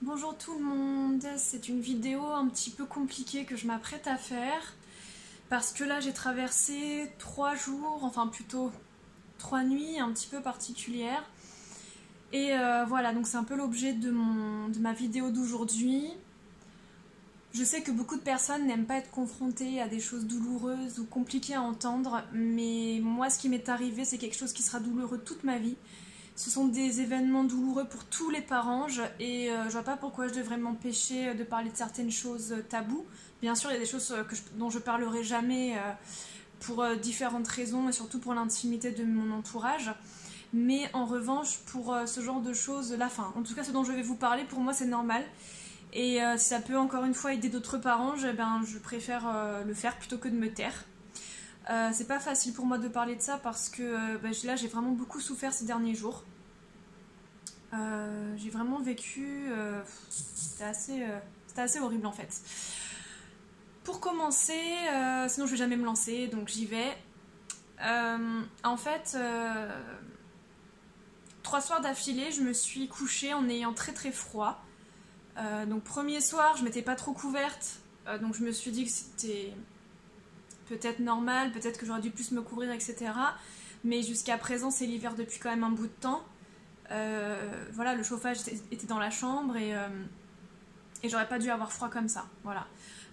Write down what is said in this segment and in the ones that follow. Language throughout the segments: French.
Bonjour tout le monde, c'est une vidéo un petit peu compliquée que je m'apprête à faire parce que là j'ai traversé 3 jours, enfin plutôt 3 nuits un petit peu particulières et voilà, donc c'est un peu l'objet de ma vidéo d'aujourd'hui. Je sais que beaucoup de personnes n'aiment pas être confrontées à des choses douloureuses ou compliquées à entendre, mais moi ce qui m'est arrivé c'est quelque chose qui sera douloureux toute ma vie. Ce sont des événements douloureux pour tous les parents et je vois pas pourquoi je devrais m'empêcher de parler de certaines choses tabous. Bien sûr, il y a des choses dont je parlerai jamais pour différentes raisons et surtout pour l'intimité de mon entourage. Mais en revanche, pour ce genre de choses, en tout cas ce dont je vais vous parler, pour moi c'est normal. Et si ça peut encore une fois aider d'autres parents, je préfère le faire plutôt que de me taire. C'est pas facile pour moi de parler de ça parce que là j'ai vraiment beaucoup souffert ces derniers jours. J'ai vraiment vécu... c'était assez horrible en fait. Pour commencer, sinon je vais jamais me lancer, donc j'y vais. En fait, 3 soirs d'affilée, je me suis couchée en ayant très très froid. Donc premier soir, je m'étais pas trop couverte, donc je me suis dit que c'était peut-être normal, peut-être que j'aurais dû plus me couvrir, etc. Mais jusqu'à présent, c'est l'hiver depuis quand même un bout de temps. Voilà, le chauffage était dans la chambre et j'aurais pas dû avoir froid comme ça. Voilà.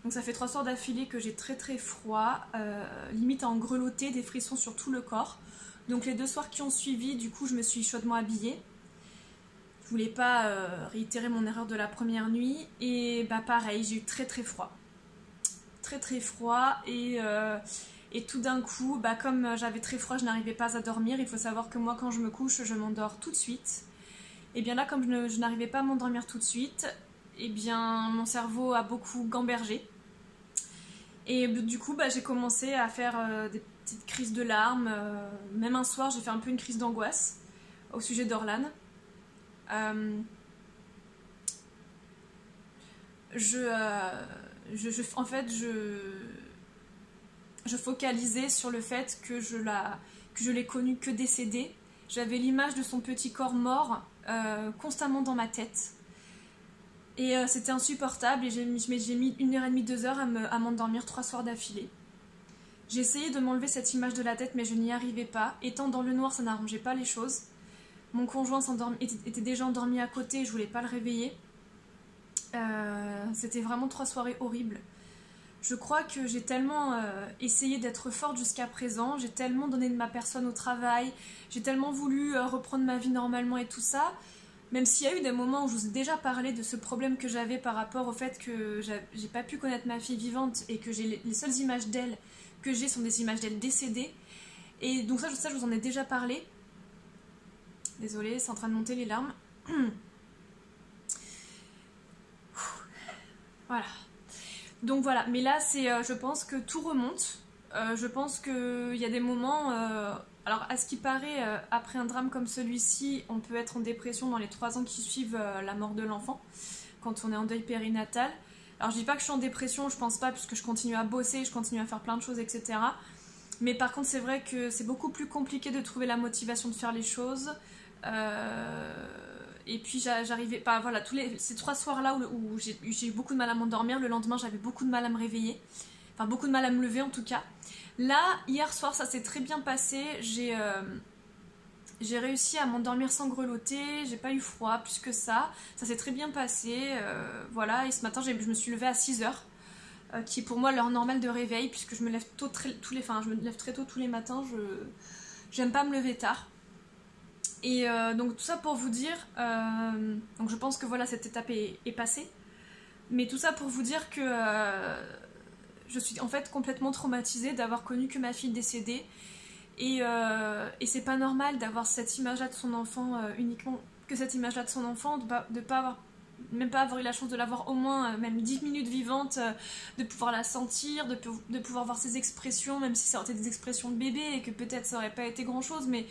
Donc ça fait 3 soirs d'affilée que j'ai très très froid, limite à en grelotter, des frissons sur tout le corps. Donc les 2 soirs qui ont suivi, du coup, je me suis chaudement habillée. Je voulais pas réitérer mon erreur de la première nuit et pareil, j'ai eu très très froid. Très froid et tout d'un coup, comme j'avais très froid, je n'arrivais pas à dormir. Il faut savoir que moi quand je me couche, je m'endors tout de suite. Et bien là, comme je n'arrivais pas à m'endormir tout de suite, et bien mon cerveau a beaucoup gambergé. Et du coup, j'ai commencé à faire des petites crises de larmes. Même un soir, j'ai fait un peu une crise d'angoisse au sujet d'Orlan. En fait, je focalisais sur le fait que je l'ai connu que décédée. J'avais l'image de son petit corps mort constamment dans ma tête. Et c'était insupportable et j'ai mis 1h30, 2 heures à m'endormir 3 soirs d'affilée. J'ai essayé de m'enlever cette image de la tête mais je n'y arrivais pas. Étant dans le noir, ça n'arrangeait pas les choses. Mon conjoint était déjà endormi à côté et je voulais pas le réveiller. C'était vraiment 3 soirées horribles. Je crois que j'ai tellement essayé d'être forte jusqu'à présent, j'ai tellement donné de ma personne au travail, j'ai tellement voulu reprendre ma vie normalement et tout ça, même s'il y a eu des moments où je vous ai déjà parlé de ce problème que j'avais par rapport au fait que j'ai pas pu connaître ma fille vivante et que les seules images d'elle que j'ai sont des images d'elle décédée. Et donc ça je vous en ai déjà parlé. Désolée, c'est en train de monter les larmes. Voilà. Donc voilà, mais là je pense que tout remonte. Je pense qu'il y a des moments... alors à ce qui paraît, après un drame comme celui-ci, on peut être en dépression dans les 3 ans qui suivent la mort de l'enfant, quand on est en deuil périnatal. Alors je dis pas que je suis en dépression, je pense pas, puisque je continue à bosser, je continue à faire plein de choses, etc. Mais par contre c'est vrai que c'est beaucoup plus compliqué de trouver la motivation de faire les choses. Et puis j'arrivais pas, voilà, ces 3 soirs là où j'ai eu beaucoup de mal à m'endormir, le lendemain j'avais beaucoup de mal à me réveiller, enfin beaucoup de mal à me lever en tout cas. Là, hier soir ça s'est très bien passé, j'ai réussi à m'endormir sans grelotter, j'ai pas eu froid plus que ça s'est très bien passé, voilà. Et ce matin je me suis levée à 6h, qui est pour moi l'heure normale de réveil, puisque je me lève je me lève très tôt tous les matins, j'aime pas me lever tard. Et donc tout ça pour vous dire, donc je pense que voilà, cette étape est passée, mais tout ça pour vous dire que je suis en fait complètement traumatisée d'avoir connu que ma fille décédée, et c'est pas normal d'avoir cette image-là de son enfant, uniquement que cette image-là de son enfant, de pas avoir, même pas avoir eu la chance de l'avoir au moins même 10 minutes vivante, de pouvoir la sentir, de pouvoir voir ses expressions, même si ça aurait été des expressions de bébé et que peut-être ça aurait pas été grand-chose, mais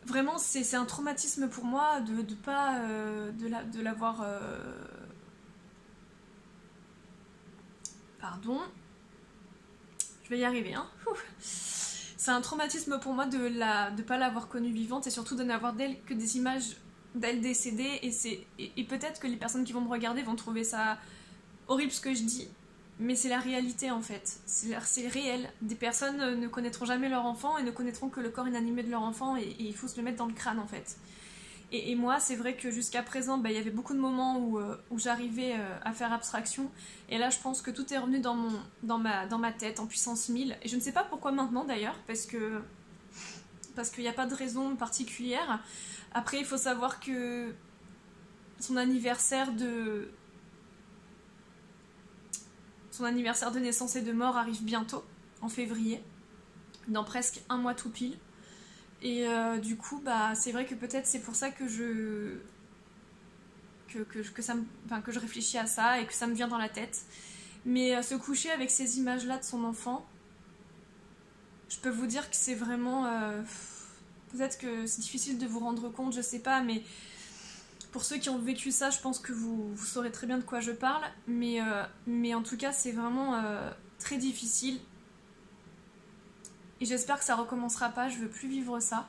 vraiment, c'est un traumatisme pour moi de pas de l'avoir... Pardon. Je vais y arriver, hein. C'est un traumatisme pour moi de pas l'avoir connue vivante et surtout de n'avoir d'elle que des images d'elle décédée, et peut-être que les personnes qui vont me regarder vont trouver ça horrible ce que je dis, mais c'est la réalité en fait, c'est réel. Des personnes ne connaîtront jamais leur enfant et ne connaîtront que le corps inanimé de leur enfant, et il faut se le mettre dans le crâne en fait. Et moi, c'est vrai que jusqu'à présent, il y avait beaucoup de moments où j'arrivais à faire abstraction. Et là, je pense que tout est revenu dans ma tête en puissance 1000. Et je ne sais pas pourquoi maintenant d'ailleurs, parce qu'il n'y a pas de raison particulière. Après, il faut savoir que son anniversaire de naissance et de mort arrive bientôt, en février, dans presque un mois tout pile. Et du coup, c'est vrai que peut-être c'est pour ça que je réfléchis à ça et que ça me vient dans la tête. Mais se coucher avec ces images-là de son enfant, je peux vous dire que c'est vraiment... peut-être que c'est difficile de vous rendre compte, je sais pas, mais pour ceux qui ont vécu ça, je pense que vous saurez très bien de quoi je parle. Mais en tout cas, c'est vraiment très difficile. Et j'espère que ça recommencera pas, je veux plus vivre ça.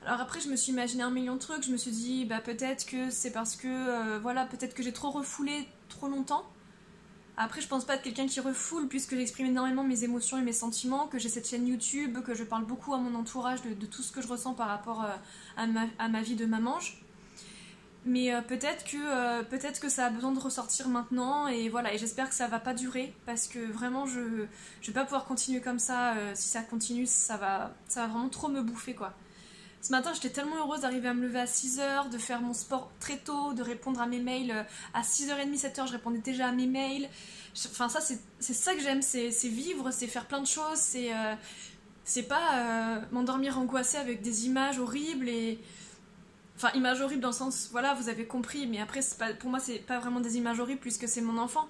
Alors après, je me suis imaginé un million de trucs, je me suis dit, peut-être que c'est parce que, peut-être que j'ai trop refoulé trop longtemps. Après, je pense pas être quelqu'un qui refoule, puisque j'exprime énormément mes émotions et mes sentiments, que j'ai cette chaîne YouTube, que je parle beaucoup à mon entourage de tout ce que je ressens par rapport à ma vie de mamange. Mais peut-être que ça a besoin de ressortir maintenant, et voilà, et j'espère que ça va pas durer, parce que vraiment je vais pas pouvoir continuer comme ça. Si ça continue, ça va vraiment trop me bouffer quoi. Ce matin, j'étais tellement heureuse d'arriver à me lever à 6h, de faire mon sport très tôt, de répondre à mes mails à 6h30, 7h, je répondais déjà à mes mails. Enfin ça, c'est ça que j'aime, c'est vivre, c'est faire plein de choses, c'est pas m'endormir angoissée avec des images horribles et... Enfin, images horribles dans le sens, voilà, vous avez compris, mais après, pour moi, c'est pas vraiment des images horribles puisque c'est mon enfant.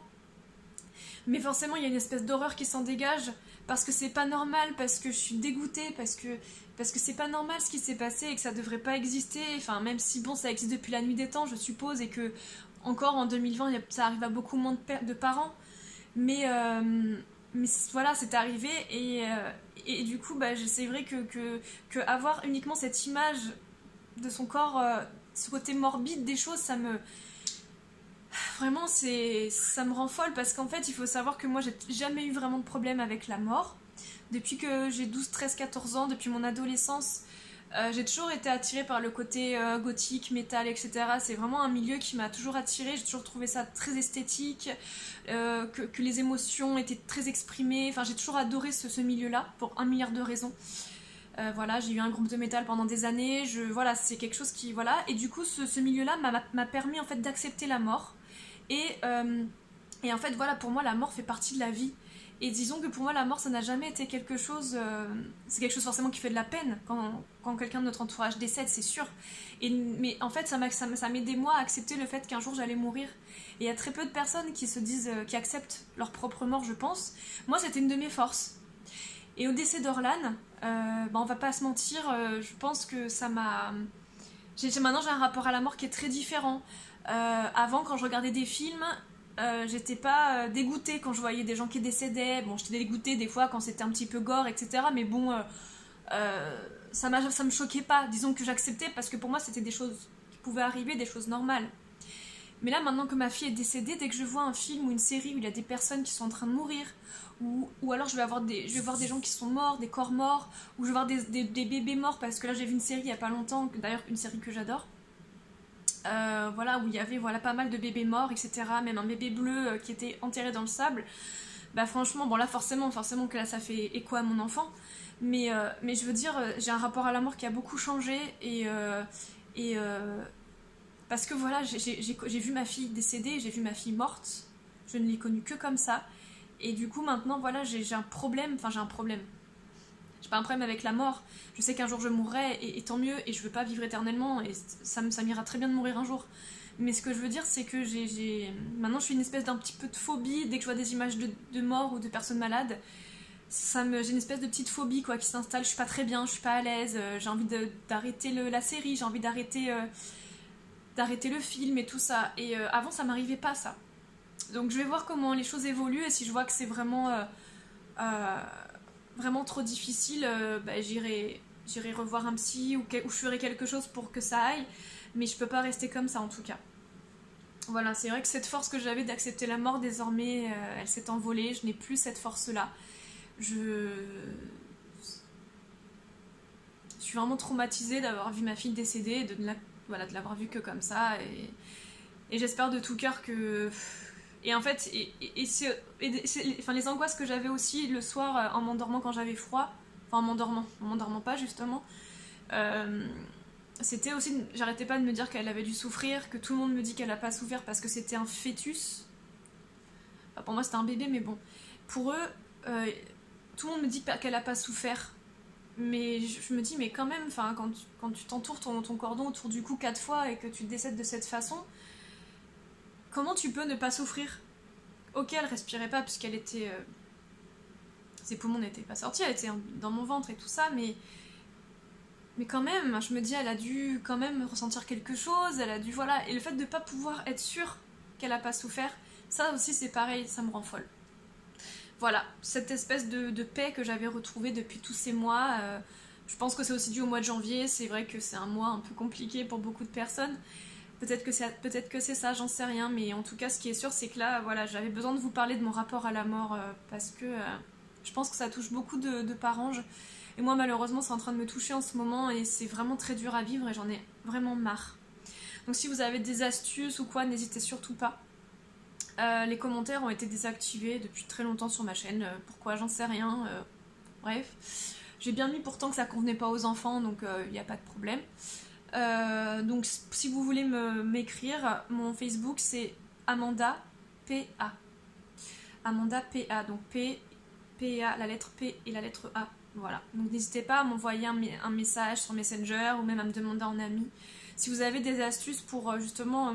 Mais forcément, il y a une espèce d'horreur qui s'en dégage parce que c'est pas normal, parce que je suis dégoûtée, parce que c'est pas normal ce qui s'est passé et que ça devrait pas exister. Enfin, même si, bon, ça existe depuis la nuit des temps, je suppose, et que, encore en 2020, ça arrive à beaucoup moins de parents. Mais voilà, c'est arrivé et du coup, c'est vrai que avoir uniquement cette image de son corps, ce côté morbide des choses, vraiment ça me rend folle, parce qu'en fait il faut savoir que moi j'ai jamais eu vraiment de problème avec la mort depuis que j'ai 12, 13, 14 ans, depuis mon adolescence. J'ai toujours été attirée par le côté gothique, métal, etc. C'est vraiment un milieu qui m'a toujours attirée, j'ai toujours trouvé ça très esthétique, que les émotions étaient très exprimées, enfin j'ai toujours adoré ce milieu-là pour un milliard de raisons. Voilà, j'ai eu un groupe de métal pendant des années, voilà, c'est quelque chose qui... Voilà, et du coup, ce milieu-là m'a permis en fait d'accepter la mort. Et en fait, voilà, pour moi, la mort fait partie de la vie. Et disons que pour moi, la mort, ça n'a jamais été quelque chose... c'est quelque chose forcément qui fait de la peine quand quelqu'un de notre entourage décède, c'est sûr. Mais en fait, ça m'aidait moi à accepter le fait qu'un jour j'allais mourir. Et il y a très peu de personnes qui se disent... qui acceptent leur propre mort, je pense. Moi, c'était une de mes forces. Et au décès d'Orlan, on va pas se mentir, je pense que ça m'a... Maintenant j'ai un rapport à la mort qui est très différent. Avant, quand je regardais des films, j'étais pas dégoûtée quand je voyais des gens qui décédaient. Bon, j'étais dégoûtée des fois quand c'était un petit peu gore, etc. Mais bon, ça me choquait pas. Disons que j'acceptais parce que pour moi c'était des choses qui pouvaient arriver, des choses normales. Mais là, maintenant que ma fille est décédée, dès que je vois un film ou une série où il y a des personnes qui sont en train de mourir, ou alors je vais voir des gens qui sont morts, des corps morts, ou je vais voir des bébés morts, parce que là j'ai vu une série il y a pas longtemps, d'ailleurs une série que j'adore, voilà, où il y avait pas mal de bébés morts, etc. Même un bébé bleu qui était enterré dans le sable. Franchement, bon là forcément que là ça fait écho à mon enfant, mais je veux dire, j'ai un rapport à la mort qui a beaucoup changé, parce que voilà, j'ai vu ma fille décédée, j'ai vu ma fille morte, je ne l'ai connue que comme ça, et du coup maintenant voilà, j'ai un problème, j'ai pas un problème avec la mort, je sais qu'un jour je mourrai, et tant mieux, et je veux pas vivre éternellement, et ça m'ira très bien de mourir un jour, mais ce que je veux dire c'est que maintenant je suis une espèce d'un petit peu de phobie, dès que je vois des images de mort ou de personnes malades, j'ai une espèce de petite phobie quoi, qui s'installe, je suis pas très bien, je suis pas à l'aise, j'ai envie d'arrêter la série, j'ai envie d'arrêter le film et tout ça. Et avant, ça m'arrivait pas, ça. Donc je vais voir comment les choses évoluent, et si je vois que c'est vraiment trop difficile, j'irai revoir un psy, ou je ferai quelque chose pour que ça aille. mais je peux pas rester comme ça en tout cas. Voilà, c'est vrai que cette force que j'avais d'accepter la mort désormais, elle s'est envolée, je n'ai plus cette force-là. Je suis vraiment traumatisée d'avoir vu ma fille décéder et de l'avoir vue que comme ça, et j'espère de tout cœur que... Et en fait, les angoisses que j'avais aussi le soir en m'endormant quand j'avais froid, enfin en m'endormant pas justement, c'était aussi, j'arrêtais pas de me dire qu'elle avait dû souffrir, que tout le monde me dit qu'elle a pas souffert parce que c'était un fœtus. Enfin, pour moi c'était un bébé, mais bon, pour eux, tout le monde me dit qu'elle a pas souffert. Mais je me dis, mais quand même, quand tu t'entoures ton cordon autour du cou 4 fois et que tu décèdes de cette façon, comment tu peux ne pas souffrir? Ok, elle respirait pas puisqu'elle était... ses poumons n'étaient pas sortis, elle était dans mon ventre et tout ça, mais quand même, je me dis, elle a dû quand même ressentir quelque chose, elle a dû... Voilà, et le fait de pas pouvoir être sûre qu'elle a pas souffert, ça aussi c'est pareil, ça me rend folle. Voilà, cette espèce de paix que j'avais retrouvée depuis tous ces mois, je pense que c'est aussi dû au mois de janvier, c'est vrai que c'est un mois un peu compliqué pour beaucoup de personnes, peut-être que c'est ça, j'en sais rien, mais en tout cas ce qui est sûr c'est que là, voilà, j'avais besoin de vous parler de mon rapport à la mort, parce que je pense que ça touche beaucoup de parents, et moi malheureusement c'est en train de me toucher en ce moment, et c'est vraiment très dur à vivre, et j'en ai vraiment marre. Donc si vous avez des astuces ou quoi, n'hésitez surtout pas. Les commentaires ont été désactivés depuis très longtemps sur ma chaîne, pourquoi j'en sais rien, bref. J'ai bien mis pourtant que ça convenait pas aux enfants, donc il n'y a pas de problème. Donc si vous voulez m'écrire, mon Facebook c'est Amanda PA. Amanda PA, donc PA, la lettre P et la lettre A. Voilà, donc n'hésitez pas à m'envoyer un message sur Messenger ou même à me demander en ami si vous avez des astuces pour justement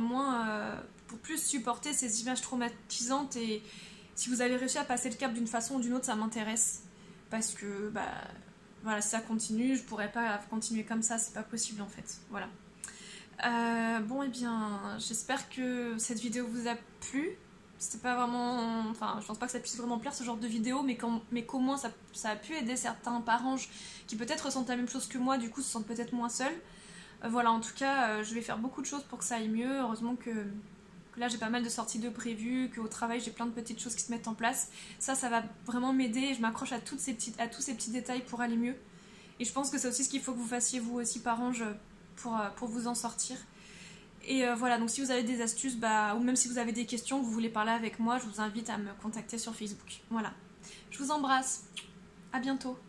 pour plus supporter ces images traumatisantes, et si vous avez réussi à passer le cap d'une façon ou d'une autre, ça m'intéresse, parce que voilà, si ça continue, je pourrais pas continuer comme ça, c'est pas possible en fait, voilà. Bon, et bien j'espère que cette vidéo vous a plu. C'était pas vraiment... Enfin, je pense pas que ça puisse vraiment plaire ce genre de vidéo, mais qu'au moins ça a pu aider certains parents qui peut-être ressentent la même chose que moi, du coup se sentent peut-être moins seuls. Voilà, en tout cas, je vais faire beaucoup de choses pour que ça aille mieux. Heureusement que là j'ai pas mal de sorties de prévues, qu'au travail j'ai plein de petites choses qui se mettent en place. Ça va vraiment m'aider, je m'accroche à tous ces petits détails pour aller mieux. Et je pense que c'est aussi ce qu'il faut que vous fassiez vous aussi parents pour vous en sortir. Et voilà, donc si vous avez des astuces, ou même si vous avez des questions, que vous voulez parler avec moi, je vous invite à me contacter sur Facebook. Voilà, je vous embrasse, à bientôt.